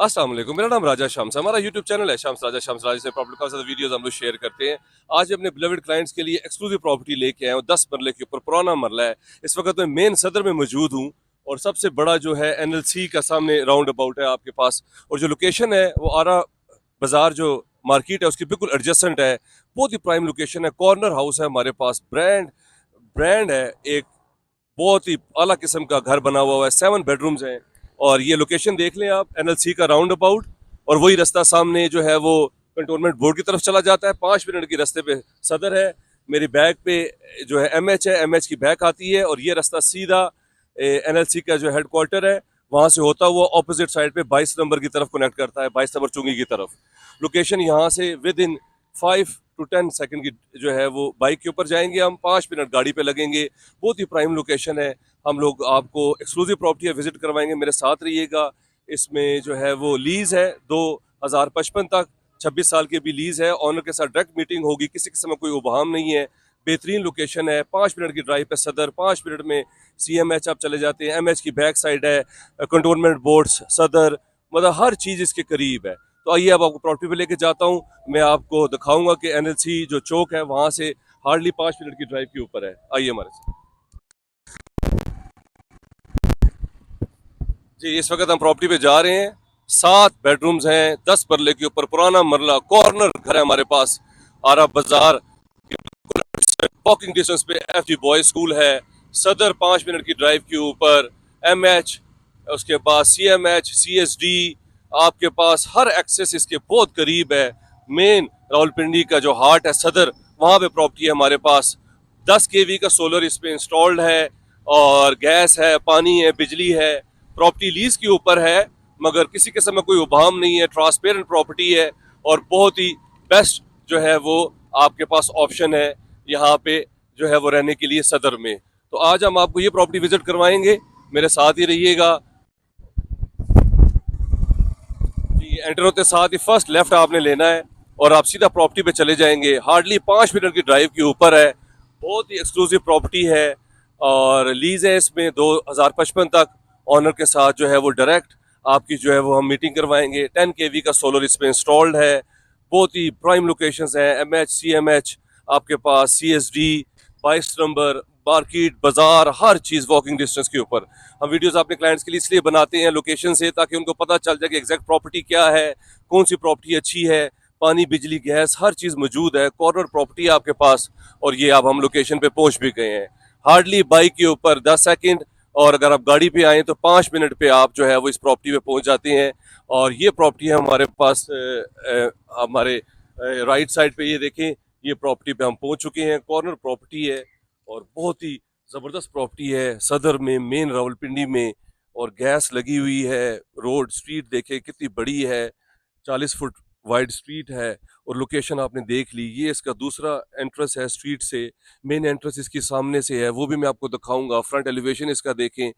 अस्सलाम वालेकुम, मेरा नाम राजा शम्स है। हमारा यूट्यूब चैनल है शम्स राजा। शम्स राजा से प्रॉपर्टी का वीडियोस हम लोग शेयर करते हैं। आज अपने बिलवेड क्लाइंट्स के लिए एक्सक्लूसिव प्रॉपर्टी लेके आए हूँ। 10 मरले के ऊपर पुराना मरला है। इस वक्त मैं मेन सदर में मौजूद हूँ और सबसे बड़ा जो है NLC का सामने राउंड अबाउट है आपके पास। और जो लोकेशन है वो आरा बाजार जो मार्केट है उसकी बिल्कुल एडजेसेंट है। बहुत ही प्राइम लोकेशन है। कॉर्नर हाउस है हमारे पास। ब्रांड ब्रांड है। एक बहुत ही आला किस्म का घर बना हुआ है। 7 बेडरूम्स हैं। और ये लोकेशन देख लें आप, NLC का राउंड अबाउट। और वही रास्ता सामने जो है वो कंटोनमेंट बोर्ड की तरफ चला जाता है। 5 मिनट की रास्ते पे सदर है। मेरी बैक पे जो है MH है, MH की बैक आती है। और ये रास्ता सीधा NLC का जो हेडक्वार्टर है वहां से होता हुआ ऑपोजिट साइड पे 22 नंबर की तरफ कनेक्ट करता है, 22 नंबर चुंगी की तरफ। लोकेशन यहाँ से विद इन 5 to 10 सेकंड की जो है वो बाइक के ऊपर जाएंगे हम, 5 मिनट गाड़ी पे लगेंगे। बहुत ही प्राइम लोकेशन है। हम लोग आपको एक्सक्लूसिव प्रॉपर्टी विजिट करवाएंगे, मेरे साथ रहिएगा। इसमें जो है वो लीज है 2055 तक, 26 साल की भी लीज है। ऑनर के साथ डायरेक्ट मीटिंग होगी, किसी किस्म का कोई उबाहम नहीं है। बेहतरीन लोकेशन है। 5 मिनट की ड्राइव पे सदर, 5 मिनट में CMH आप चले जाते हैं। MH की बैक साइड है, कंटोनमेंट बोर्ड्स, सदर, मतलब हर चीज़ इसके करीब है। तो आइए अब आपको प्रॉपर्टी पे लेके जाता हूँ। मैं आपको दिखाऊंगा कि NLC जो चौक है वहां से हार्डली 5 मिनट की ड्राइव के ऊपर है। आइए हमारे साथ। जी, इस वक्त हम प्रॉपर्टी पे जा रहे हैं। 7 बेडरूम्स हैं, 10 मरले के ऊपर पुराना मरला, कॉर्नर घर है हमारे पास। आरा बाजार वॉकिंग डिस्टेंस पे FG बॉयज स्कूल है। सदर 5 मिनट की ड्राइव के ऊपर। MH, उसके बाद CMH, CSD, आपके पास हर एक्सेस इसके बहुत करीब है। मेन रावलपिंडी का जो हार्ट है सदर, वहाँ पे प्रॉपर्टी है हमारे पास। 10 kV का सोलर इस पे इंस्टॉल्ड है। और गैस है, पानी है, बिजली है। प्रॉपर्टी लीज के ऊपर है मगर किसी किस्म में कोई उबाम नहीं है। ट्रांसपेरेंट प्रॉपर्टी है और बहुत ही बेस्ट जो है वो आपके पास ऑप्शन है यहाँ पे जो है वो रहने के लिए सदर में। तो आज हम आपको ये प्रॉपर्टी विजिट करवाएंगे, मेरे साथ ही रहिएगा जी। एंटर होते साथ ही फर्स्ट लेफ्ट आपने लेना है और आप सीधा प्रॉपर्टी पे चले जाएंगे। हार्डली 5 मिनट की ड्राइव के ऊपर है। बहुत ही एक्सक्लूसिव प्रॉपर्टी है और लीज है इसमें 2055 तक। ऑनर के साथ जो है वो डायरेक्ट आपकी जो है वो हम मीटिंग करवाएंगे। 10 kV का सोलर इसमें इंस्टॉल्ड है। बहुत ही प्राइम लोकेशंस हैं। MH, CMH, आपके पास CSD, 22 नंबर, मार्केट, बाजार, हर चीज़ वॉकिंग डिस्टेंस के ऊपर। हम वीडियोस अपने क्लाइंट्स के लिए इसलिए बनाते हैं लोकेशन से, ताकि उनको पता चल जाए कि एग्जैक्ट प्रॉपर्टी क्या है, कौन सी प्रॉपर्टी अच्छी है। पानी, बिजली, गैस, हर चीज़ मौजूद है। कॉर्नर प्रॉपर्टी है आपके पास। और ये अब हम लोकेशन पे पहुंच भी गए हैं। हार्डली बाइक के ऊपर 10 सेकेंड, और अगर आप गाड़ी पे आए तो 5 मिनट पे आप जो है वो इस प्रॉपर्टी पे पहुंच जाते हैं। और ये प्रॉपर्टी है हमारे पास हमारे राइट साइड पे, ये देखें, ये प्रॉपर्टी पे हम पहुंच चुके हैं। कॉर्नर प्रॉपर्टी है और बहुत ही ज़बरदस्त प्रॉपर्टी है सदर में, मेन रावलपिंडी में। और गैस लगी हुई है। रोड स्ट्रीट देखे कितनी बड़ी है, 40 फुट वाइड स्ट्रीट है। और लोकेशन आपने देख ली, ये इसका दूसरा एंट्रेंस है स्ट्रीट से। मेन एंट्रेंस इसकी सामने से है, वो भी मैं आपको दिखाऊंगा। फ्रंट एलिवेशन इसका देखें।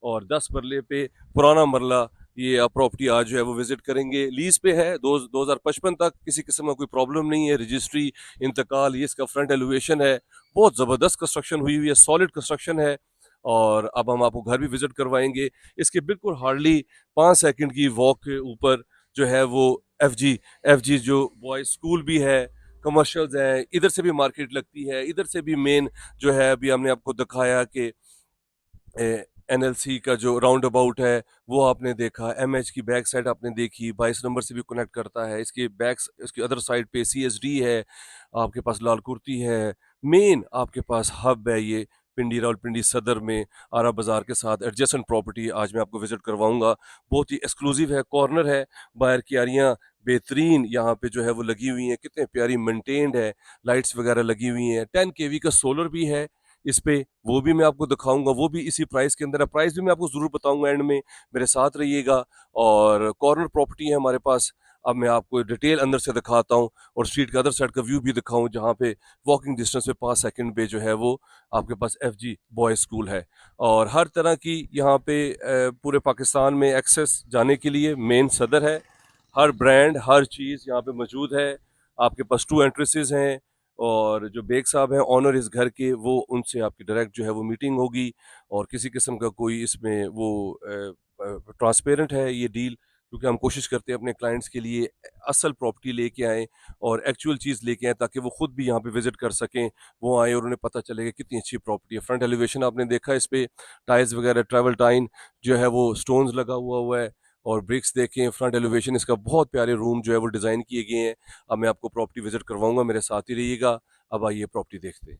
और 10 मरले पे पुराना मरला, ये आप प्रॉपर्टी आज जो है वो विजिट करेंगे। लीज पे है 2055 तक, किसी किस्म का कोई प्रॉब्लम नहीं है। रजिस्ट्री, इंतकाल, ये इसका फ्रंट एलिवेशन है। बहुत ज़बरदस्त कंस्ट्रक्शन हुई हुई है, सॉलिड कंस्ट्रक्शन है। और अब हम आपको घर भी विजिट करवाएंगे। इसके बिल्कुल हार्डली 5 सेकंड की वॉक के ऊपर जो है वो एफ जी जो बॉयज स्कूल भी है, कमर्शियल्स हैं। इधर से भी मार्केट लगती है, इधर से भी मेन जो है अभी हमने आपको दिखाया कि NLC का जो राउंड अबाउट है वो आपने देखा। MH की बैक साइड आपने देखी, 22 नंबर से भी कनेक्ट करता है। इसके इसकी अदर साइड पे CSD है, आपके पास लाल कुर्ती है। मेन आपके पास हब है ये पिंडी, रावलपिंडी सदर में आरा बाजार के साथ एडजेसेंट प्रॉपर्टी आज मैं आपको विजिट करवाऊंगा। बहुत ही एक्सक्लूसिव है, कॉर्नर है। बाहर क्यारियाँ बेहतरीन यहाँ पे जो है वो लगी हुई हैं, कितने प्यारी मेंटेन्ड है। लाइट्स वगैरह लगी हुई हैं। 10 kV का सोलर भी है इस पे, वो भी मैं आपको दिखाऊंगा। वो भी इसी प्राइस के अंदर है। प्राइस भी मैं आपको ज़रूर बताऊंगा एंड में, मेरे साथ रहिएगा। और कॉर्नर प्रॉपर्टी है हमारे पास। अब मैं आपको डिटेल अंदर से दिखाता हूँ और स्ट्रीट का अदर साइड का व्यू भी दिखाऊं, जहाँ पे वॉकिंग डिस्टेंस पे 5 सेकंड पे जो है वो आपके पास FG बॉयज स्कूल है। और हर तरह की यहाँ पे पूरे पाकिस्तान में एक्सेस जाने के लिए मेन सदर है। हर ब्रांड, हर चीज़ यहाँ पे मौजूद है। आपके पास 2 एंट्रेंसेस हैं। और जो बेग साहब हैं ऑनर इस घर के, वो उनसे आपकी डायरेक्ट जो है वो मीटिंग होगी। और किसी किस्म का कोई इसमें वो ट्रांसपेरेंट है ये डील, क्योंकि हम कोशिश करते हैं अपने क्लाइंट्स के लिए असल प्रॉपर्टी लेके आएँ और एक्चुअल चीज़ लेके आएँ, ताकि वो खुद भी यहाँ पे विजिट कर सकें। वो आएँ और उन्हें पता चले कि कितनी अच्छी प्रॉपर्टी है। फ्रंट एलिवेशन आपने देखा, इस पे टाइल्स वगैरह ट्रैवल टाइन जो है वो स्टोन्स लगा हुआ है, और ब्रिक्स देखें। फ्रंट एलिवेशन इसका बहुत प्यारे रूम जो है वो डिज़ाइन किए गए हैं। अब मैं आपको प्रॉपर्टी विजिट करवाऊंगा, मेरे साथ ही रहिएगा। अब आइए प्रॉपर्टी देखते हैं।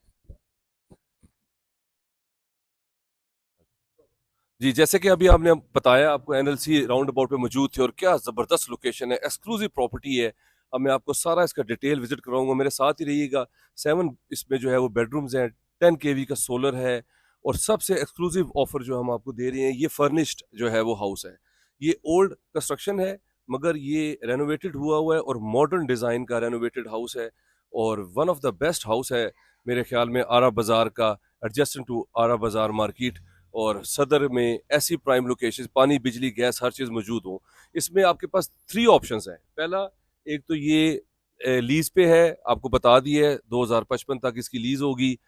जी, जैसे कि अभी आपने बताया, आपको एनएलसी राउंड अबाउट पे मौजूद थे, और क्या ज़बरदस्त लोकेशन है, एक्सक्लूसिव प्रॉपर्टी है। अब मैं आपको सारा इसका डिटेल विजिट करवाऊंगा, मेरे साथ ही रहिएगा। 7 इसमें जो है वो बेडरूम्स हैं, 10 केवी का सोलर है, और सबसे एक्सक्लूसिव ऑफर जो हम आपको दे रहे हैं, ये फर्निश्ड जो है वो हाउस है। ये ओल्ड कंस्ट्रक्शन है, मगर ये रेनोवेटेड हुआ है, और मॉडर्न डिज़ाइन का रेनोवेटेड हाउस है, और one of the best house है मेरे ख्याल में आरा बाज़ार का, एडजेसेंट टू आरा बाज़ार मार्केट। और सदर में ऐसी प्राइम लोकेशन, पानी बिजली गैस हर चीज़ मौजूद हो। इसमें आपके पास 3 ऑप्शंस हैं। पहला, एक तो ये लीज पे है, आपको बता दिया है 2055 तक इसकी लीज होगी।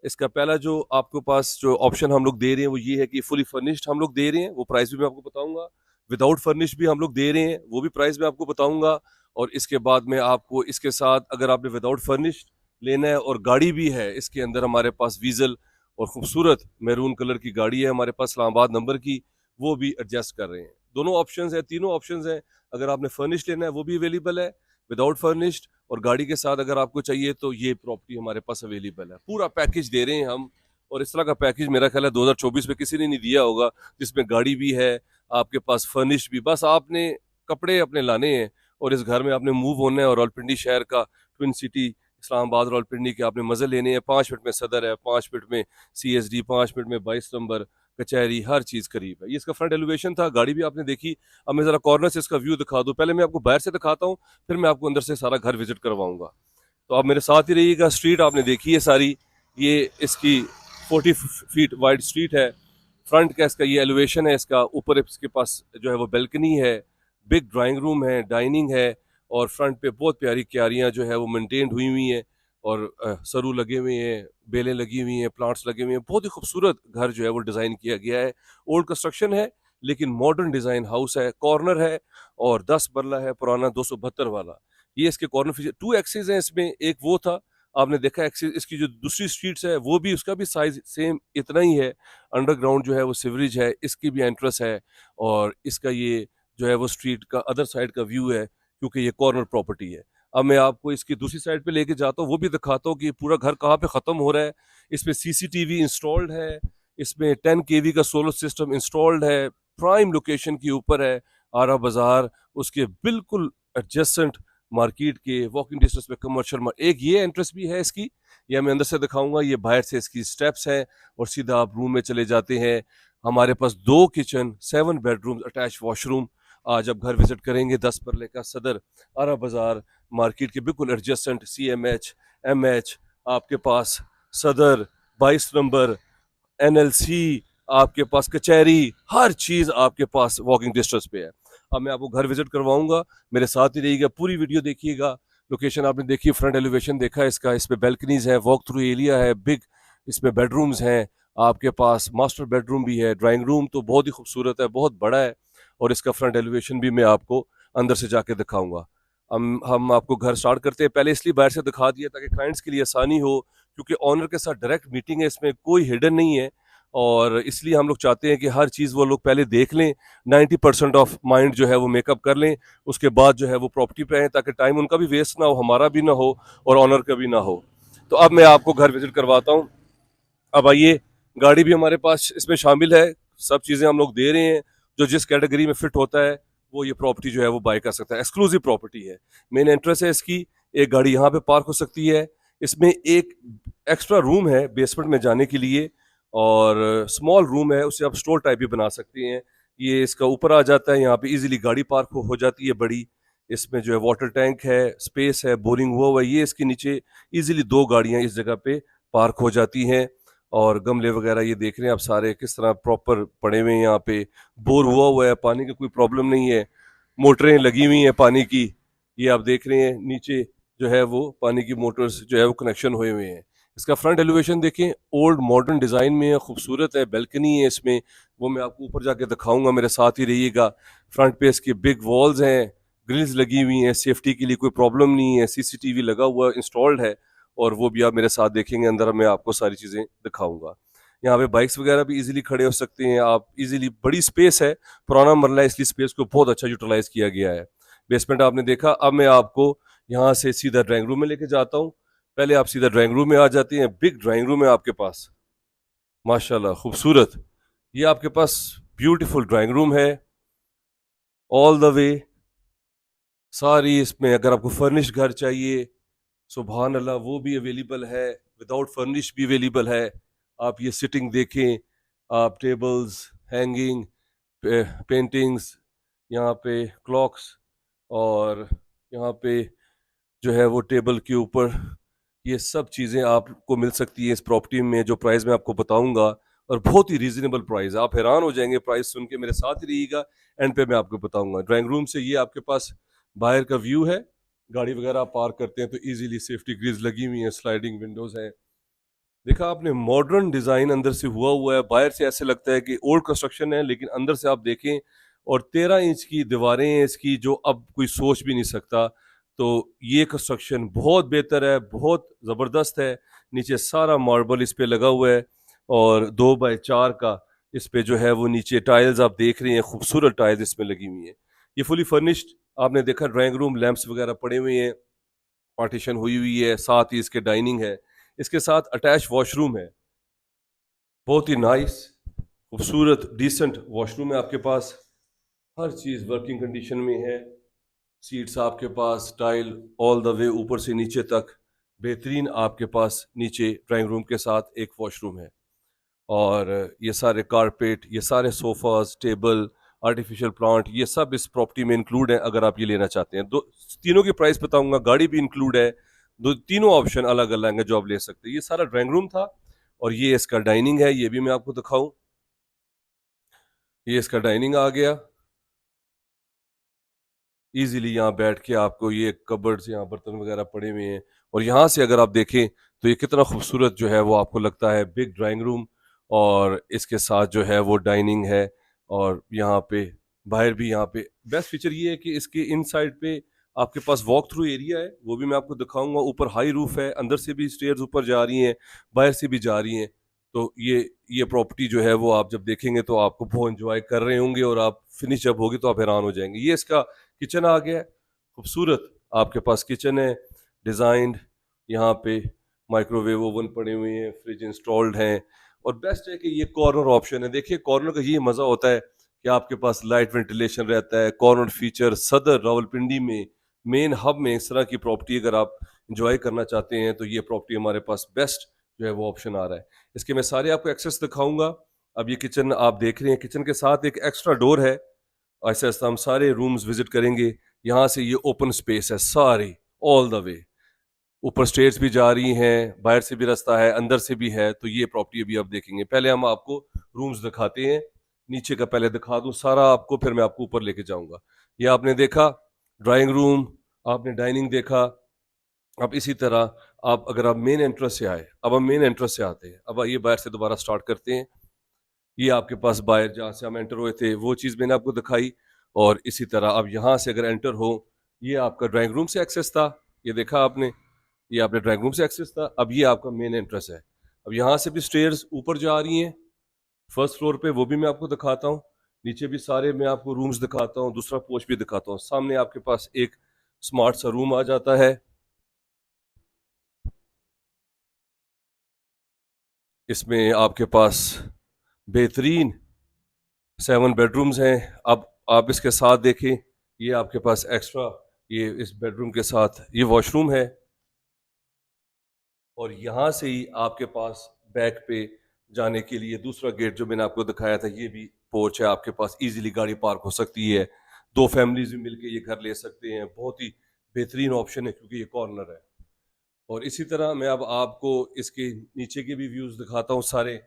इसका पहला जो आपके पास जो ऑप्शन हम लोग दे रहे हैं वो ये है कि फुली फर्निश्ड हम लोग दे रहे हैं, वो प्राइस भी मैं आपको बताऊंगा। विदाउट फर्निश्ड भी हम लोग दे रहे हैं, वो भी प्राइस मैं आपको बताऊंगा। और इसके बाद में आपको इसके साथ, अगर आपने विदाउट फर्निश्ड लेना है और गाड़ी भी है इसके अंदर, हमारे पास वीजल और खूबसूरत मैरून कलर की गाड़ी है हमारे पास, इस्लामाबाद नंबर की, वो भी एडजस्ट कर रहे हैं। दोनों ऑप्शंस हैं, तीनों ऑप्शंस हैं। अगर आपने फर्निश्ड लेना है वो भी अवेलेबल है, विदाउट फर्निश्ड और गाड़ी के साथ अगर आपको चाहिए तो ये प्रॉपर्टी हमारे पास अवेलेबल है। पूरा पैकेज दे रहे हैं हम, और इस तरह का पैकेज मेरा ख्याल है 2024 में किसी ने नहीं दिया होगा, जिसमें गाड़ी भी है, आपके पास फर्निश्ड भी। बस आपने कपड़े अपने लाने हैं और इस घर में आपने मूव होना है, और रावलपिंडी शहर का ट्विन सिटी इस्लामाबाद रावलपिंडी के आपने मजे लेने हैं। 5 मिनट में सदर है, 5 मिनट में CSD, 5 मिनट में 22 नंबर कचहरी, हर चीज़ करीब है। ये इसका फ्रंट एलिवेशन था, गाड़ी भी आपने देखी। अब मैं ज़रा कॉर्नर से इसका व्यू दिखा दूँ। पहले मैं आपको बाहर से दिखाता हूँ, फिर मैं आपको अंदर से सारा घर विजिट करवाऊंगा। तो आप मेरे साथ ही रहिएगा। स्ट्रीट आपने देखी है सारी, ये इसकी 40 फीट वाइड स्ट्रीट है। फ्रंट का इसका ये एलिवेशन है, इसका ऊपर इसके पास जो है वो बेल्कनी है, बिग ड्राइंग रूम है, डाइनिंग है, और फ्रंट पे बहुत प्यारी क्यारियाँ जो है वो मेंटेन्ड हुई हुई हैं, और सरू लगे हुए हैं, बेलें लगी हुई हैं, प्लांट्स लगे हुए हैं। बहुत ही खूबसूरत घर जो है वो डिज़ाइन किया गया है। ओल्ड कंस्ट्रक्शन है, लेकिन मॉडर्न डिज़ाइन हाउस है। कॉर्नर है, और 10 मरला है पुराना, 272 वाला। ये इसके कॉर्नर फीचर। 2 एक्सिस हैं इसमें, एक वो था आपने देखा एक्सिस। इसकी जो दूसरी स्ट्रीट्स है वो भी, उसका भी साइज सेम इतना ही है। अंडरग्राउंड जो है वो सिवरेज है, इसकी भी एंट्रेंस है, और इसका ये जो है वो स्ट्रीट का अदर साइड का व्यू है, क्योंकि ये कॉर्नर प्रॉपर्टी है। अब मैं आपको इसकी दूसरी साइड पे लेके जाता हूँ, वो भी दिखाता हूँ कि पूरा घर कहाँ पे ख़त्म हो रहा है। इसमें CCTV इंस्टॉल्ड है, इसमें 10 केवी का सोलर सिस्टम इंस्टॉल्ड है, प्राइम लोकेशन के ऊपर है, आरा बाजार उसके बिल्कुल एडजेसेंट, मार्केट के वॉकिंग डिस्टेंस पे कमर्शियल। एक ये एंट्रेंस भी है इसकी, यह मैं अंदर से दिखाऊंगा। ये बाहर से इसकी स्टेप्स हैं, और सीधा आप रूम में चले जाते हैं। हमारे पास 2 किचन, 7 बेडरूम, अटैच वॉशरूम। आज आप घर विजिट करेंगे 10 परले का सदर, आरा बाजार मार्केट के बिल्कुल एडजेसेंट, CMH, MH आपके पास, सदर, 22 नंबर, NLC आपके पास, कचहरी, हर चीज़ आपके पास वॉकिंग डिस्टेंस पे है। अब मैं आपको घर विजिट करवाऊंगा, मेरे साथ ही रहिएगा, पूरी वीडियो देखिएगा। लोकेशन आपने देखी, फ्रंट एलिवेशन देखा है इसका, इसमें बेल्कनीज है, वॉक थ्रू एरिया है बिग, इसमें बेडरूम्स हैं आपके पास, मास्टर बेडरूम भी है, ड्राइंग रूम तो बहुत ही खूबसूरत है, बहुत बड़ा है। और इसका फ्रंट एलिवेशन भी मैं आपको अंदर से जाके दिखाऊंगा। हम आपको घर स्टार्ट करते हैं। पहले इसलिए बाहर से दिखा दिया ताकि क्लाइंट्स के लिए आसानी हो, क्योंकि ऑनर के साथ डायरेक्ट मीटिंग है, इसमें कोई हिडन नहीं है, और इसलिए हम लोग चाहते हैं कि हर चीज़ वो लोग पहले देख लें, 90% ऑफ माइंड जो है वो मेकअप कर लें, उसके बाद जो है वो प्रॉपर्टी पे आएँ, ताकि टाइम उनका भी वेस्ट ना हो, हमारा भी ना हो, और ऑनर का भी ना हो। तो अब मैं आपको घर विजिट करवाता हूँ। अब आइए, गाड़ी भी हमारे पास इसमें शामिल है, सब चीज़ें हम लोग दे रहे हैं। जो जिस कैटेगरी में फिट होता है वो ये प्रॉपर्टी जो है वो बाय कर सकता है। एक्सक्लूसिव प्रॉपर्टी है, मेन एंट्रेंस है इसकी, एक गाड़ी यहाँ पे पार्क हो सकती है। इसमें एक एक्स्ट्रा रूम है बेसमेंट में जाने के लिए, और स्मॉल रूम है, उसे आप स्टोर टाइप भी बना सकते हैं। ये इसका ऊपर आ जाता है, यहाँ पे इजीली गाड़ी पार्क हो जाती है बड़ी। इसमें जो है वाटर टैंक है, स्पेस है, बोरिंग हुआ है। ये इसके नीचे इजीली 2 गाड़ियाँ इस जगह पे पार्क हो जाती हैं। और गमले वगैरह ये देख रहे हैं आप सारे किस तरह प्रॉपर पड़े हुए हैं। यहाँ पे बोर हुआ है, पानी की कोई प्रॉब्लम नहीं है, मोटरें लगी हुई हैं पानी की। ये आप देख रहे हैं नीचे जो है वो पानी की मोटर्स जो है वो कनेक्शन हुए हुए हैं। इसका फ्रंट एलिवेशन देखें, ओल्ड मॉडर्न डिज़ाइन में है, खूबसूरत है, बैल्कनी है इसमें, वो मैं आपको ऊपर जाके दिखाऊंगा, मेरे साथ ही रहिएगा। फ्रंट पे इसके बिग वॉल्स हैं, ग्रिल्स लगी हुई हैं, सेफ्टी के लिए कोई प्रॉब्लम नहीं है, सीसीटीवी लगा हुआ इंस्टॉल्ड है, और वो भी आप मेरे साथ देखेंगे। अंदर मैं आपको सारी चीज़ें दिखाऊंगा। यहाँ पे बाइक्स वगैरह भी इजीली खड़े हो सकते हैं आप, इजीली, बड़ी स्पेस है, पुराना मरला है, इसलिए स्पेस को बहुत अच्छा यूटिलाइज किया गया है। बेसमेंट आपने देखा, अब मैं आपको यहाँ से सीधा ड्राइंग रूम में लेके जाता हूँ। पहले आप सीधा ड्राइंग रूम में आ जाते हैं। बिग ड्राइंग रूम है आपके पास, माशाल्लाह खूबसूरत। ये आपके पास ब्यूटीफुल ड्राइंग रूम है ऑल द वे सारी। इसमें अगर आपको फर्निश्ड घर चाहिए, सुभान अल्लाह, वो भी अवेलेबल है, विदाउट फर्निश भी अवेलेबल है। आप ये सिटिंग देखें, आप टेबल्स, हैंगिंग, पेंटिंग्स, यहाँ पे क्लॉक्स, और यहाँ पे जो है वो टेबल के ऊपर, ये सब चीज़ें आपको मिल सकती हैं इस प्रॉपर्टी में, जो प्राइस मैं आपको बताऊंगा, और बहुत ही रीजनेबल प्राइस है। आप हैरान हो जाएंगे प्राइस सुन के, मेरे साथ ही रहिएगा, एंड पे मैं आपको बताऊंगा। ड्राइंग रूम से ये आपके पास बाहर का व्यू है, गाड़ी वगैरह आप पार्क करते हैं तो इजीली, सेफ्टी ग्रिल्स लगी हुई हैं, स्लाइडिंग विंडोज हैं। देखा आपने, मॉडर्न डिजाइन अंदर से हुआ हुआ है, बाहर से ऐसे लगता है कि ओल्ड कंस्ट्रक्शन है, लेकिन अंदर से आप देखें, और 13 इंच की दीवारें हैं इसकी, जो अब कोई सोच भी नहीं सकता। तो ये कंस्ट्रक्शन बहुत बेहतर है, बहुत ज़बरदस्त है। नीचे सारा मार्बल इस पे लगा हुआ है, और 2x4 का इस पे जो है वो नीचे टाइल्स आप देख रहे हैं, खूबसूरत टाइल्स इसमें लगी हुई हैं। ये फुली फर्निश्ड आपने देखा, ड्राइंग रूम, लैंप्स वगैरह पड़े हुए हैं, पार्टीशन हुई हुई है, साथ ही इसके डाइनिंग है, इसके साथ अटैच वॉशरूम है, बहुत ही नाइस, खूबसूरत, डिसेंट वॉशरूम है आपके पास। हर चीज़ वर्किंग कंडीशन में है। सीट्स आपके पास, टाइल ऑल द वे ऊपर से नीचे तक, बेहतरीन। आपके पास नीचे ड्राइंग रूम के साथ एक वॉशरूम है, और ये सारे कारपेट, ये सारे सोफाज, टेबल, आर्टिफिशियल प्लांट, ये सब इस प्रॉपर्टी में इंक्लूड है। अगर आप ये लेना चाहते हैं, दो तीनों की प्राइस बताऊंगा, गाड़ी भी इंक्लूड है, दो तीनों ऑप्शन अलग अलग है जो आप ले सकते हैं। ये सारा ड्राइंग रूम था, और ये इसका डाइनिंग है, ये भी मैं आपको दिखाऊं। ये इसका डाइनिंग आ गया, इजीली यहाँ बैठ के आपको, ये कबर्ड्स, यहाँ बर्तन वगैरह पड़े हुए हैं, और यहाँ से अगर आप देखें तो ये कितना खूबसूरत जो है वो आपको लगता है, बिग ड्राइंग रूम, और इसके साथ जो है वो डाइनिंग है। और यहाँ पे बाहर भी, यहाँ पे बेस्ट फीचर ये है कि इसके इन साइड पे आपके पास वॉक थ्रू एरिया है, वो भी मैं आपको दिखाऊंगा। ऊपर हाई रूफ है, अंदर से भी स्टेयर्स ऊपर जा रही हैं, बाहर से भी जा रही हैं। तो ये प्रॉपर्टी जो है वो आप जब देखेंगे तो आपको बहुत इंजॉय कर रहे होंगे, और आप फिनिश जब होगी तो आप हैरान हो जाएंगे। ये इसका किचन आ गया है, खूबसूरत आपके पास किचन है, डिज़ाइंड। यहाँ पे माइक्रोवेव ओवन पड़े हुए हैं, फ्रिज इंस्टॉल्ड हैं, और बेस्ट है कि ये कॉर्नर ऑप्शन है। देखिए, कॉर्नर का ये मज़ा होता है कि आपके पास लाइट वेंटिलेशन रहता है। कॉर्नर फीचर सदर रावलपिंडी में, मेन हब में, इस तरह की प्रॉपर्टी अगर आप इंजॉय करना चाहते हैं तो ये प्रॉपर्टी हमारे पास बेस्ट जो है वो ऑप्शन आ रहा है। इसके मैं सारे आपको एक्सेस दिखाऊंगा। अब ये किचन आप देख रहे हैं, किचन के साथ एक एक्स्ट्रा डोर है। ऐसे ऐसे हम सारे रूम्स विजिट करेंगे। यहाँ से ये ओपन स्पेस है सारी, ऑल द वे, ऊपर स्टेयर्स भी जा रही हैं, बाहर से भी रास्ता है, अंदर से भी है। तो ये प्रॉपर्टी अभी आप देखेंगे। पहले हम आपको रूम्स दिखाते हैं, नीचे का पहले दिखा दूं सारा आपको, फिर मैं आपको ऊपर लेके जाऊंगा। ये आपने देखा ड्राइंग रूम, आपने डाइनिंग देखा। अब इसी तरह आप, अगर आप मेन एंट्रेंस से आए, अब हम मेन एंट्रेंस से आते हैं, अब आइए बाहर से दोबारा स्टार्ट करते हैं। ये आपके पास बाहर जहाँ से हम एंटर हुए थे वो चीज़ मैंने आपको दिखाई, और इसी तरह अब यहाँ से अगर एंटर हो, ये आपका ड्राइंग रूम से एक्सेस था, ये देखा आपने, ये आपने ड्राइंग रूम से एक्सेस था। अब ये आपका मेन एंट्रेंस है। अब यहाँ से भी स्टेयर्स ऊपर जा रही हैं फर्स्ट फ्लोर पे, वो भी मैं आपको दिखाता हूँ। नीचे भी सारे मैं आपको रूम्स दिखाता हूँ, दूसरा पोर्च भी दिखाता हूँ। सामने आपके पास एक स्मार्ट सा रूम आ जाता है, इसमें आपके पास बेहतरीन 7 बेडरूम्स हैं। अब आप इसके साथ देखें, ये आपके पास एक्स्ट्रा, ये इस बेडरूम के साथ ये वॉशरूम है, और यहाँ से ही आपके पास बैक पे जाने के लिए दूसरा गेट जो मैंने आपको दिखाया था, ये भी पोर्च है आपके पास, इजीली गाड़ी पार्क हो सकती है। दो फैमिलीज भी मिलके ये घर ले सकते हैं, बहुत ही बेहतरीन ऑप्शन है क्योंकि ये कॉर्नर है। और इसी तरह मैं अब आपको इसके नीचे के भी व्यूज़ दिखाता हूँ सारे,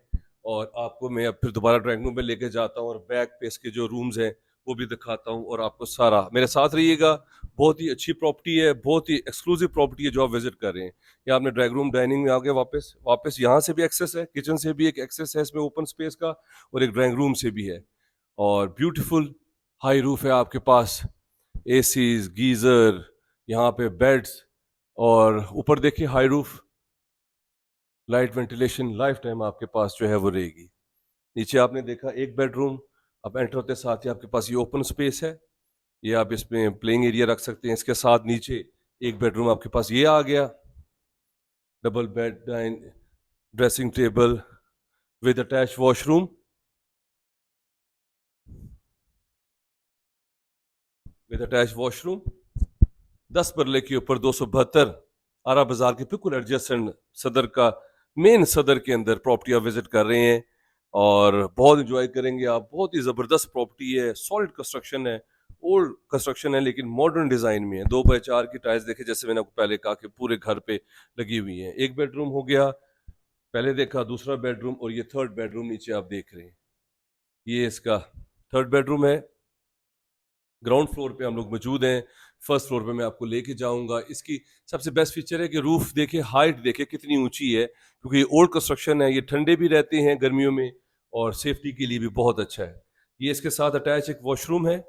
और आपको मैं अब फिर दोबारा ड्राइंग रूम में लेके जाता हूँ, और बैक पे इसके जो रूम्स हैं वो भी दिखाता हूँ, और आपको सारा मेरे साथ रहिएगा। बहुत ही अच्छी प्रॉपर्टी है, बहुत ही एक्सक्लूसिव प्रॉपर्टी है जो आप विजिट कर रहे हैं। ये आपने ड्राइंग रूम डाइनिंग में आ गए, वापस वापस यहाँ से भी एक्सेस है, किचन से भी एक एक्सेस है इसमें ओपन स्पेस का, और एक ड्राइंग रूम से भी है। और ब्यूटीफुल हाई रूफ है आपके पास, एसीज, गीजर, यहाँ पे बेड्स, और ऊपर देखिए high roof, light ventilation life time आपके पास जो है वो रहेगी। नीचे आपने देखा एक बेडरूम, अब एंटर होते साथ ही आपके पास ये ओपन स्पेस है, ये आप इसमें प्लेइंग एरिया रख सकते हैं। इसके साथ नीचे एक बेडरूम आपके पास ये आ गया, double bed, dressing table with attach washroom, with attach washroom. 10 मरले के ऊपर 272 आरा बाजार के बिल्कुल एडजेसेंट सदर का, मेन सदर के अंदर प्रॉपर्टी आप विजिट कर रहे हैं और बहुत इंजॉय करेंगे आप। बहुत ही जबरदस्त प्रॉपर्टी है, सॉलिड कंस्ट्रक्शन है, ओल्ड कंस्ट्रक्शन है लेकिन मॉडर्न डिजाइन में है। 2x4 की टाइल्स देखे, जैसे मैंने आपको पहले कहा कि पूरे घर पे लगी हुई है। एक बेडरूम हो गया, पहले देखा, दूसरा बेडरूम, और ये थर्ड बेडरूम नीचे आप देख रहे हैं, ये इसका थर्ड बेडरूम है। ग्राउंड फ्लोर पे हम लोग मौजूद हैं, फर्स्ट फ्लोर पे मैं आपको लेके जाऊंगा। इसकी सबसे बेस्ट फीचर है कि रूफ देखे, हाइट देखे कितनी ऊंची है, क्योंकि ये ओल्ड कंस्ट्रक्शन है, ये ठंडे भी रहते हैं गर्मियों में और सेफ्टी के लिए भी बहुत अच्छा है। ये इसके साथ अटैच एक वॉशरूम है,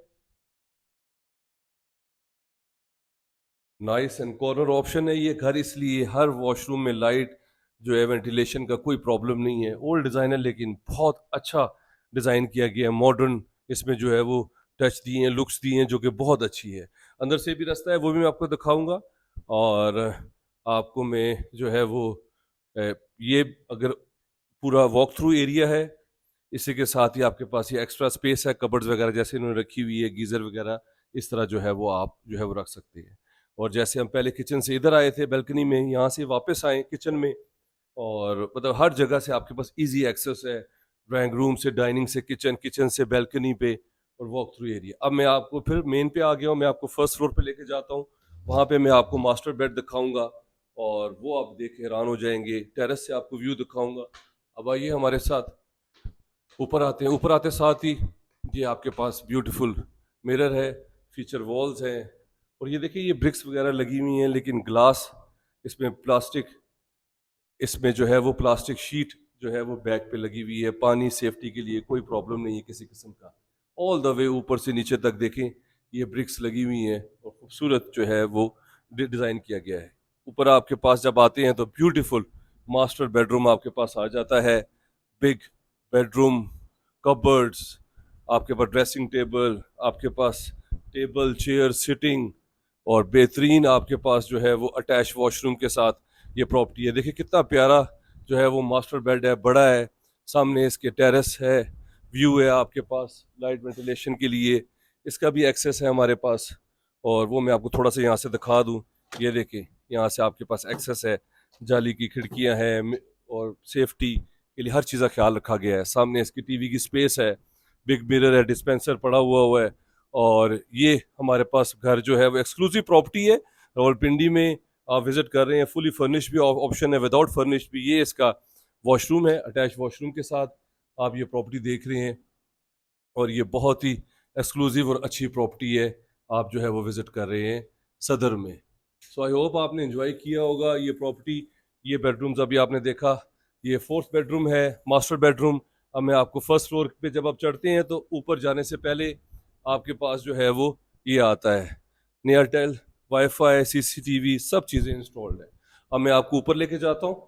नाइस एंड कॉर्नर ऑप्शन है ये घर, इसलिए हर वॉशरूम में लाइट जो है, वेंटिलेशन का कोई प्रॉब्लम नहीं है। ओल्ड डिज़ाइन है लेकिन बहुत अच्छा डिज़ाइन किया गया है, मॉडर्न इसमें जो है वो टच दिए हैं, लुक्स दिए हैं, जो कि बहुत अच्छी है। अंदर से भी रास्ता है, वो भी मैं आपको दिखाऊंगा। और आपको मैं जो है वो ये अगर पूरा वॉक थ्रू एरिया है, इसी के साथ ही आपके पास ये एक्स्ट्रा स्पेस है, कबर्ड्स वगैरह जैसे इन्होंने रखी हुई है, गीज़र वगैरह इस तरह जो है वो आप जो है वो रख सकते हैं। और जैसे हम पहले किचन से इधर आए थे बैल्कनी में, यहाँ से वापस आए किचन में, और मतलब हर जगह से आपके पास इजी एक्सेस है, ड्राइंग रूम से, डाइनिंग से किचन, किचन से बैल्कनी पे, और वॉक थ्रू एरिया। अब मैं आपको फिर मेन पे आ गया हूँ, मैं आपको फर्स्ट फ्लोर पे लेके जाता हूँ, वहाँ पे मैं आपको मास्टर बेड दिखाऊंगा और वो आप देख के हैरान हो जाएंगे। टेरेस से आपको व्यू दिखाऊंगा। अब आइए हमारे साथ, ऊपर आते हैं। ऊपर आते साथ ही ये आपके पास ब्यूटीफुल मिरर है, फीचर वॉल्स हैं, और ये देखिए ये ब्रिक्स वगैरह लगी हुई हैं लेकिन ग्लास, इसमें प्लास्टिक, इसमें जो है वो प्लास्टिक शीट जो है वो बैक पे लगी हुई है। पानी सेफ्टी के लिए कोई प्रॉब्लम नहीं है किसी किस्म का। ऑल द वे ऊपर से नीचे तक देखें, ये ब्रिक्स लगी हुई हैं और खूबसूरत जो है वो डिज़ाइन किया गया है। ऊपर आपके पास जब आते हैं तो ब्यूटीफुल मास्टर बेडरूम आपके पास आ जाता है। बिग बेडरूम, कबर्ड्स, आपके पास ड्रेसिंग टेबल, आपके पास टेबल चेयर सिटिंग, और बेहतरीन आपके पास जो है वो अटैच वॉशरूम के साथ ये प्रॉपर्टी है। देखिए कितना प्यारा जो है वो मास्टर बेड है, बड़ा है, सामने इसके टेरेस है, व्यू है आपके पास लाइट वेंटिलेशन के लिए, इसका भी एक्सेस है हमारे पास। और वो मैं आपको थोड़ा सा यहाँ से दिखा दूँ, ये देखिए यहाँ से आपके पास एक्सेस है, जाली की खिड़कियाँ हैं, और सेफ्टी के लिए हर चीज़ का ख्याल रखा गया है। सामने इसकी टीवी की स्पेस है, बिग मिरर है, डिस्पेंसर पड़ा हुआ है। और ये हमारे पास घर जो है वो एक्सक्लूसिव प्रॉपर्टी है रावलपिंडी में। आप विजिट कर रहे हैं, फुली फर्निश भी ऑप्शन है, विदाउट फर्निश भी। ये इसका वॉशरूम है, अटैच वॉशरूम के साथ आप ये प्रॉपर्टी देख रहे हैं, और ये बहुत ही एक्सक्लूसिव और अच्छी प्रॉपर्टी है, आप जो है वो विजिट कर रहे हैं सदर में। सो आई होप आपने एंजॉय किया होगा ये प्रॉपर्टी। ये बेडरूम्स अभी आपने देखा, ये फोर्थ बेडरूम है, मास्टर बेडरूम। अब मैं आपको फर्स्ट फ्लोर पे जब आप चढ़ते हैं तो ऊपर जाने से पहले आपके पास जो है वो ये आता है, एयरटेल, वाईफाई, सीसीटीवी, सब चीज़ें इंस्टॉल्ड है। अब मैं आपको ऊपर लेके जाता हूँ।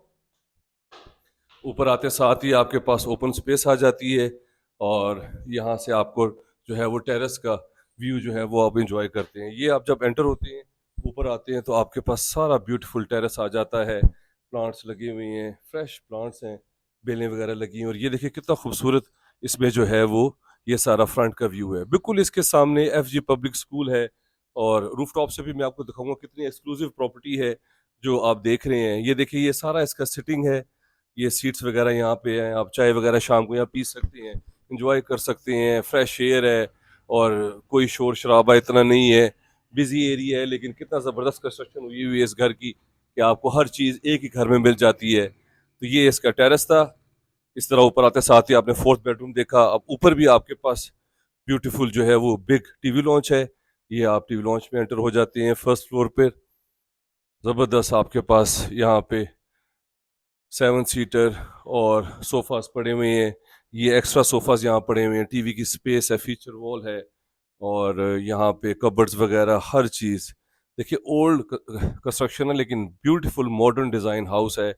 ऊपर आते साथ ही आपके पास ओपन स्पेस आ जाती है, और यहाँ से आपको जो है वो टेरेस का व्यू जो है वो आप इंजॉय करते हैं। ये आप जब एंटर होते हैं, ऊपर आते हैं, तो आपके पास सारा ब्यूटीफुल टेरेस आ जाता है। प्लांट्स लगे हुए हैं, फ्रेश प्लांट्स हैं, बेलें वगैरह लगी हैं, और ये देखिए कितना खूबसूरत इसमें जो है वो ये सारा फ्रंट का व्यू है। बिल्कुल इसके सामने FG पब्लिक स्कूल है, और रूफटॉप से भी मैं आपको दिखाऊंगा कितनी एक्सक्लूसिव प्रॉपर्टी है जो आप देख रहे हैं। ये देखिए ये सारा इसका सिटिंग है, ये सीट्स वगैरह यहाँ पे हैं, आप चाय वगैरह शाम को यहाँ पी सकते हैं, इंजॉय कर सकते हैं, फ्रेश एयर है, और कोई शोर शराबा इतना नहीं है। बिजी एरिया है लेकिन कितना ज़बरदस्त कंस्ट्रक्शन हुई हुई है इस घर की कि आपको हर चीज़ एक ही घर में मिल जाती है। तो ये इसका टेरेस था। इस तरह ऊपर आते साथ ही आपने फोर्थ बेडरूम देखा। अब ऊपर भी आपके पास ब्यूटीफुल जो है वो बिग टीवी लॉन्च है। ये आप टीवी लॉन्च में एंटर हो जाते हैं फर्स्ट फ्लोर पर। ज़बरदस्त आपके पास यहाँ पे 7 सीटर और सोफ़ास पड़े हुए हैं। ये एक्स्ट्रा सोफ़ास यहाँ पड़े हुए हैं, टीवी की स्पेस है, फीचर वॉल है और यहाँ पे कबर्ड्स वगैरह हर चीज़। देखिए ओल्ड कंस्ट्रक्शन है लेकिन ब्यूटीफुल मॉडर्न डिज़ाइन हाउस है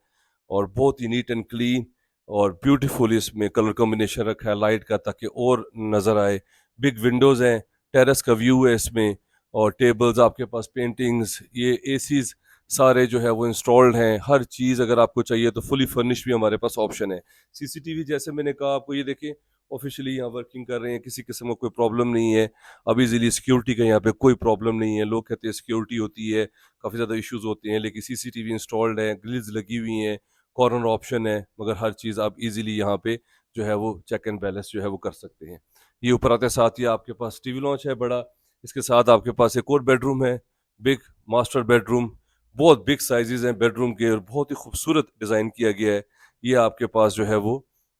और बहुत ही नीट एंड क्लीन और ब्यूटीफुल इसमें कलर कॉम्बिनेशन रखा है लाइट का ताकि और नज़र आए। बिग विंडोज़ हैं, टेरेस का व्यू है इसमें और टेबल्स आपके पास, पेंटिंग्स, ये एसीज सारे जो है वो इंस्टॉल्ड हैं। हर चीज़ अगर आपको चाहिए तो फुली फर्निश भी हमारे पास ऑप्शन है। सीसीटीवी जैसे मैंने कहा आपको, ये देखें ऑफिशियली यहाँ वर्किंग कर रहे हैं, किसी किस्म का कोई प्रॉब्लम नहीं है। अब इजीली सिक्योरिटी का यहाँ पे कोई प्रॉब्लम नहीं है। लोग कहते हैं सिक्योरिटी होती है, काफ़ी ज़्यादा इश्यूज होते हैं, लेकिन सीसीटीवी इंस्टॉल्ड है, ग्रिल्स लगी हुई हैं, कॉर्नर ऑप्शन है, मगर हर चीज़ आप इजीली यहाँ पे जो है वो चेक एंड बैलेंस जो है वो कर सकते हैं। ये ऊपर आते साथ ही आपके पास टीवी लॉन्च है बड़ा, इसके साथ आपके पास एक और बेडरूम है, बिग मास्टर बेडरूम। बहुत बिग साइजेस हैं बेडरूम के और बहुत ही खूबसूरत डिज़ाइन किया गया है। ये आपके पास जो है वो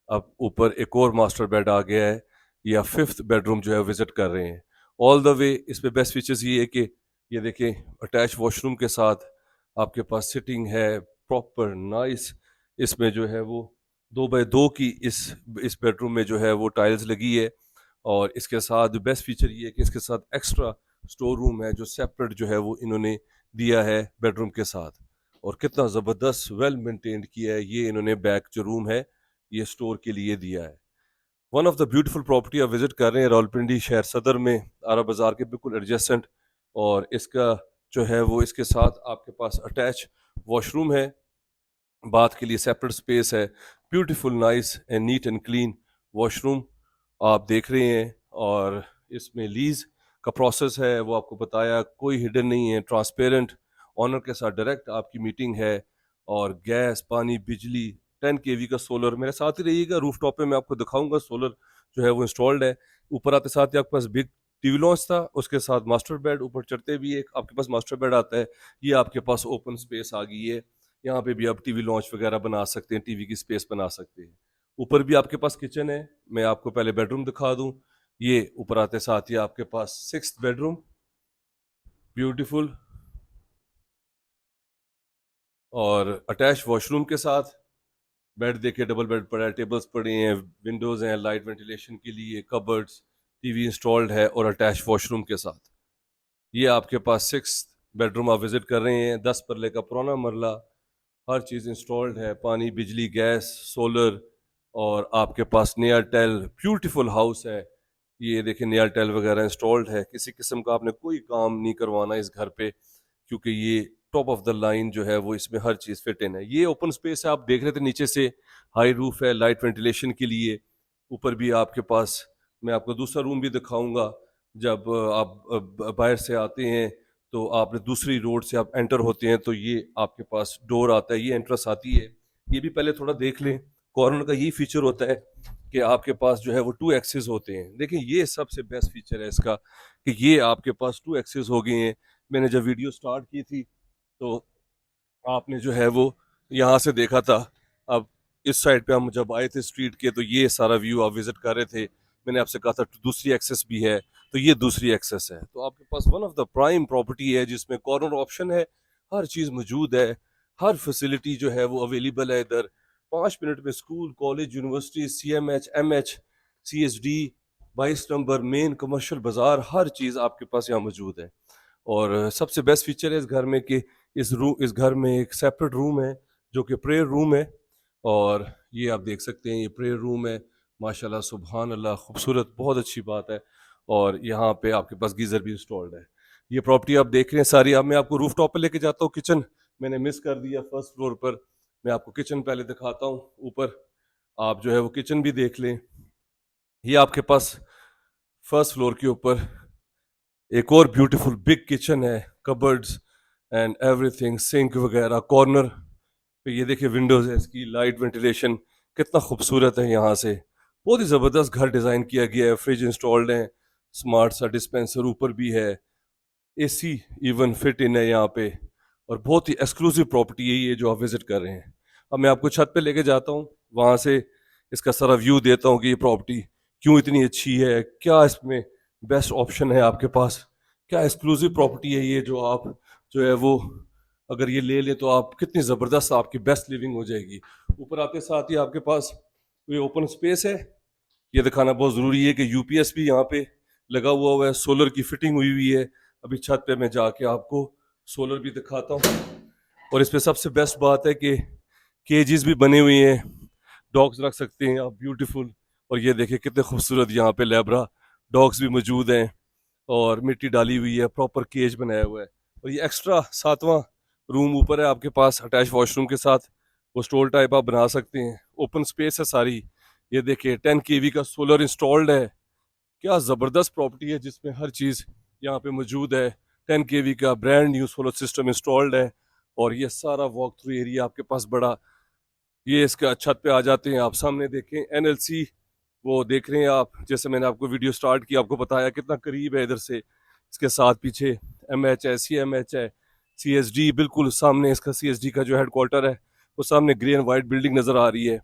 अब ऊपर एक और मास्टर बेड आ गया है, या फिफ्थ बेडरूम जो है विजिट कर रहे हैं। ऑल द वे इसमें बेस्ट फीचर्स ये है कि ये देखें अटैच वॉशरूम के साथ आपके पास सिटिंग है प्रॉपर नाइस। इसमें जो है वो 2x2 की इस बेडरूम में जो है वो टाइल्स लगी है और इसके साथ बेस्ट फीचर ये है कि इसके साथ एक्स्ट्रा स्टोर रूम है जो सेपरेट जो है वो इन्होंने दिया है बेडरूम के साथ। और कितना ज़बरदस्त वेल मेंटेन्ड किया है ये इन्होंने, बैक जो रूम है ये स्टोर के लिए दिया है। One of the beautiful property आप विजिट कर रहे हैं रावलपिंडी शहर सदर में, आरा बाज़ार के बिल्कुल एडजेसेंट। और इसका जो है वो इसके साथ आपके पास अटैच वॉशरूम है, बाथ के लिए सेपरेट स्पेस है, beautiful nice and neat and clean washroom आप देख रहे हैं। और इसमें लीज का प्रोसेस है वो आपको बताया, कोई हिडन नहीं है, ट्रांसपेरेंट, ऑनर के साथ डायरेक्ट आपकी मीटिंग है। और गैस, पानी, बिजली, 10 kV का सोलर, मेरे साथ ही रहिएगा, रूफ टॉप पे मैं आपको दिखाऊंगा सोलर जो है वो इंस्टॉल्ड है। ऊपर आते साथ ही आपके पास बिग टीवी लॉन्च था, उसके साथ मास्टर बेड, ऊपर चढ़ते भी एक आपके पास मास्टर बेड आता है। ये आपके पास ओपन स्पेस आ गई है, यहाँ पे भी आप टीवी लॉन्च वगैरह बना सकते हैं, टीवी की स्पेस बना सकते हैं। ऊपर भी आपके पास किचन है, मैं आपको पहले बेडरूम दिखा दूं। ये ऊपर आते साथ ही आपके पास 6th बेडरूम, ब्यूटीफुल और अटैच वॉशरूम के साथ। बेड देखिए डबल बेड पड़ा है, टेबल्स पड़े हैं, विंडोज़ हैं लाइट वेंटिलेशन के लिए, कबर्ड्स, टीवी इंस्टॉल्ड है और अटैच वॉशरूम के साथ। ये आपके पास 6th बेडरूम आप विजिट कर रहे हैं, 10 मरले का पुराना मरला, हर चीज़ इंस्टॉल्ड है, पानी, बिजली, गैस, सोलर और आपके पास नेयर टेल, ब्यूटीफुल हाउस है। ये देखिए नेयर टेल वगैरह इंस्टॉल्ड है, किसी किस्म का आपने कोई काम नहीं करवाना इस घर पे क्योंकि ये टॉप ऑफ द लाइन जो है वो इसमें हर चीज़ फिट इन है। ये ओपन स्पेस है, आप देख रहे थे नीचे से, हाई रूफ है लाइट वेंटिलेशन के लिए। ऊपर भी आपके पास मैं आपको दूसरा रूम भी दिखाऊंगा। जब आप बाहर से आते हैं तो आपने दूसरी रोड से आप एंटर होते हैं तो ये आपके पास डोर आता है, ये एंट्रेंस आती है। ये भी पहले थोड़ा देख लें, कॉर्नर का यही फीचर होता है कि आपके पास जो है वो 2 एक्सेस होते हैं। देखिए ये सबसे बेस्ट फीचर है इसका कि ये आपके पास 2 एक्सेस हो गए हैं। मैंने जब वीडियो स्टार्ट की थी तो आपने जो है वो यहाँ से देखा था। अब इस साइड पे हम जब आए थे स्ट्रीट के तो ये सारा व्यू आप विजिट कर रहे थे, मैंने आपसे कहा था दूसरी एक्सेस भी है, तो ये दूसरी एक्सेस है। तो आपके पास one of the prime property है जिसमें कॉर्नर ऑप्शन है, हर चीज़ मौजूद है, हर फैसिलिटी जो है वो अवेलेबल है इधर। 5 मिनट में school, college, university, CMH, MH, CSD, 22 number main commercial बाज़ार, हर चीज़ आपके पास यहाँ मौजूद है। और सबसे बेस्ट फीचर है इस घर में कि इस घर में एक सेपरेट रूम है जो कि प्रेयर रूम है। और ये आप देख सकते हैं ये प्रेयर रूम है, माशाल्लाह सुभान अल्लाह, खूबसूरत, बहुत अच्छी बात है। और यहाँ पे आपके पास गीज़र भी इंस्टॉल्ड है। ये प्रॉपर्टी आप देख रहे हैं सारी। अब मैं आपको रूफ टॉप पर लेके जाता हूँ, किचन मैंने मिस कर दिया फर्स्ट फ्लोर पर, मैं आपको किचन पहले दिखाता हूँ। ऊपर आप जो है वो किचन भी देख लें। ये आपके पास फर्स्ट फ्लोर के ऊपर एक और ब्यूटीफुल बिग किचन है, कबर्ड्स एंड एवरीथिंग, सिंक वगैरह। कॉर्नर पे ये देखिए विंडोज़ है, इसकी लाइट वेंटिलेशन कितना खूबसूरत है यहाँ से। बहुत ही ज़बरदस्त घर डिज़ाइन किया गया है, फ्रिज इंस्टॉल्ड है, स्मार्ट सा डिस्पेंसर ऊपर भी है, AC इवन फिट इन है यहाँ पे। और बहुत ही एक्सक्लूसिव प्रॉपर्टी है ये जो आप विजिट कर रहे हैं। अब मैं आपको छत पे लेके जाता हूँ, वहाँ से इसका सारा व्यू देता हूँ कि ये प्रॉपर्टी क्यों इतनी अच्छी है, क्या इसमें बेस्ट ऑप्शन है आपके पास, क्या एक्सक्लूसिव प्रॉपर्टी है ये, जो आप जो है वो अगर ये ले लें तो आप कितनी ज़बरदस्त आपकी बेस्ट लिविंग हो जाएगी। ऊपर आते साथ ही आपके पास ये ओपन स्पेस है। ये दिखाना बहुत ज़रूरी है कि यूपीएस भी यहाँ पे लगा हुआ है, सोलर की फिटिंग हुई हुई है। अभी छत पे मैं जाके आपको सोलर भी दिखाता हूँ। और इस पे सबसे बेस्ट बात है कि केजेस भी बने हुए हैं, डॉग्स रख सकते हैं आप, ब्यूटीफुल। और ये देखिए कितने खूबसूरत यहाँ पे लेब्रा डॉग्स भी मौजूद हैं, और मिट्टी डाली हुई है, प्रॉपर केज बनाया हुआ है। और ये एक्स्ट्रा सातवां रूम ऊपर है आपके पास अटैच वॉशरूम के साथ, वो स्टोर टाइप आप बना सकते हैं। ओपन स्पेस है सारी। ये देखिए 10 केवी का सोलर इंस्टॉल्ड है। क्या ज़बरदस्त प्रॉपर्टी है जिसमें हर चीज़ यहाँ पे मौजूद है। 10 केवी का brand new solar system installed है। और ये सारा वॉक थ्रू एरिया आपके पास बड़ा, ये इसका छत पे आ जाते हैं आप, सामने देखें एनएलसी वो देख रहे हैं आप, जैसे मैंने आपको वीडियो स्टार्ट किया आपको बताया कितना करीब है इधर से। इसके साथ पीछे एमएच है, सीएमएच है, सीएसडी बिल्कुल सामने इसका सीएसडी का जो हेडक्वार्टर है वो सामने ग्रे एंड वाइट बिल्डिंग नज़र आ रही है।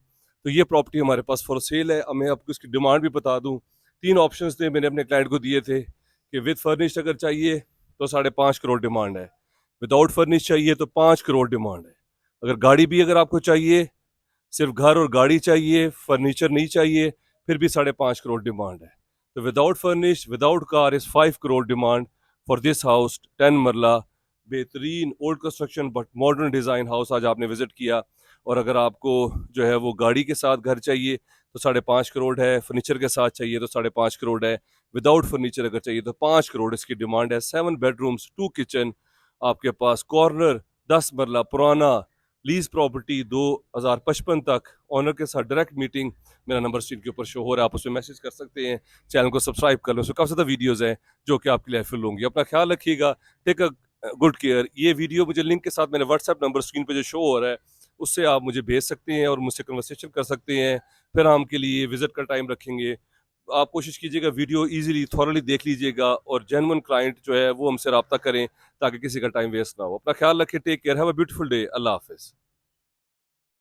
तो ये प्रॉपर्टी हमारे पास फॉर सेल है। अब मैं आपको इसकी डिमांड भी बता दूँ। 3 ऑप्शंस थे मैंने अपने क्लाइंट को दिए थे कि विद फर्निश्ड अगर चाहिए तो 5.5 करोड़ डिमांड है, विदाउट फर्निश चाहिए तो 5 करोड़ डिमांड है। अगर गाड़ी भी अगर आपको चाहिए, सिर्फ घर और गाड़ी चाहिए, फर्नीचर नहीं चाहिए, फिर भी 5.5 करोड़ डिमांड है। तो without furnish without car is 5 crore demand for this house. 10 मरला बेहतरीन old construction but modern design house आज आपने विजिट किया। और अगर आपको जो है वो गाड़ी के साथ घर चाहिए तो 5.5 करोड़ है, फर्नीचर के साथ चाहिए तो 5.5 करोड़ है, विदाउट फर्नीचर अगर चाहिए तो 5 करोड़ इसकी डिमांड है। 7 बेडरूम्स 2 किचन आपके पास, कॉर्नर 10 मरला पुराना लीज प्रॉपर्टी 2055 तक, ऑनर के साथ डायरेक्ट मीटिंग। मेरा नंबर स्क्रीन के ऊपर शो हो रहा है, आप उसमें मैसेज कर सकते हैं। चैनल को सब्सक्राइब कर लो, उसमें काफ़ी ज़्यादा वीडियोज़ हैं जो कि आपके लिए हेल्पफुल होंगी। अपना ख्याल रखिएगा, टेक अ गुड केयर। ये वीडियो मुझे लिंक के साथ मैंने व्हाट्सएप नंबर स्क्रीन पर जो शो हो रहा है उससे आप मुझे भेज सकते हैं और मुझसे कन्वर्सेशन कर सकते हैं। फिर हम के लिए विजिट का टाइम रखेंगे। आप कोशिश कीजिएगा वीडियो इजीली थॉरली देख लीजिएगा और जेन्युइन क्लाइंट जो है वो हमसे रब्ता करें ताकि किसी का टाइम वेस्ट ना हो। अपना ख्याल रखें, take care, have a beautiful day, अल्लाह हाफिज़।